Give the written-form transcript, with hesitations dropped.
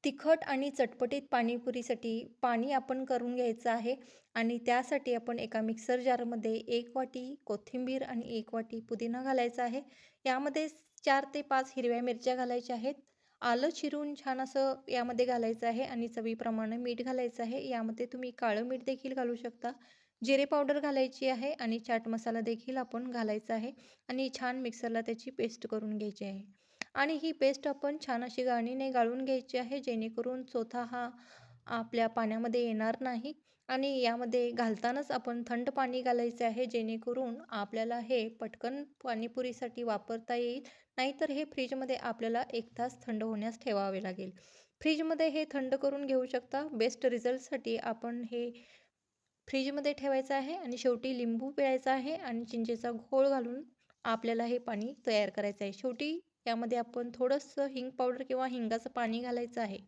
तिखट आणि चटपटीत पाणीपुरीसाठी पाणी आपण करून घ्यायचं आहे आणि त्यासाठी आपण एका मिक्सर जारमध्ये 1 वाटी कोथिंबीर आणि 1 वाटी पुदिना घालायचा आहे. यामध्ये 4 ते 5 हिरव्या मिरच्या घालायच्या आहेत. आलं चिरून छान असं यामध्ये घालायचं आहे आणि चवीप्रमाणे मीठ घालायचं आहे. यामध्ये तुम्ही काळं मीठ देखील घालू शकता. जिरे पावडर घालायची आहे आणि चाट मसाला देखील आपण घालायचा आहे आणि छान मिक्सरला त्याची पेस्ट करून घ्यायची आहे. आणि ही पेस्ट आपण छान अशी गाळणीने गाळून घ्यायची आहे, जेणेकरून चोथा हा आपल्या पाण्यामध्ये येणार नाही. आणि यामध्ये घालतानाच आपण थंड पाणी घालायचे आहे, जेणेकरून आपल्याला हे पटकन पाणीपुरीसाठी वापरता येईल. नाहीतर हे फ्रीजमध्ये आपल्याला 1 तास थंड होण्यास ठेवावे लागेल. फ्रीजमध्ये हे थंड करून घेऊ शकता. बेस्ट रिझल्टसाठी आपण हे फ्रीजमध्ये ठेवायचं आहे आणि शेवटी लिंबू पिळायचा आहे आणि चिंचेचा घोळ घालून आपल्याला हे पाणी तयार करायचं आहे. शेवटी यामध्ये आपण थोडंसं हिंग पावडर किंवा हिंगाचं पाणी घालायचं आहे.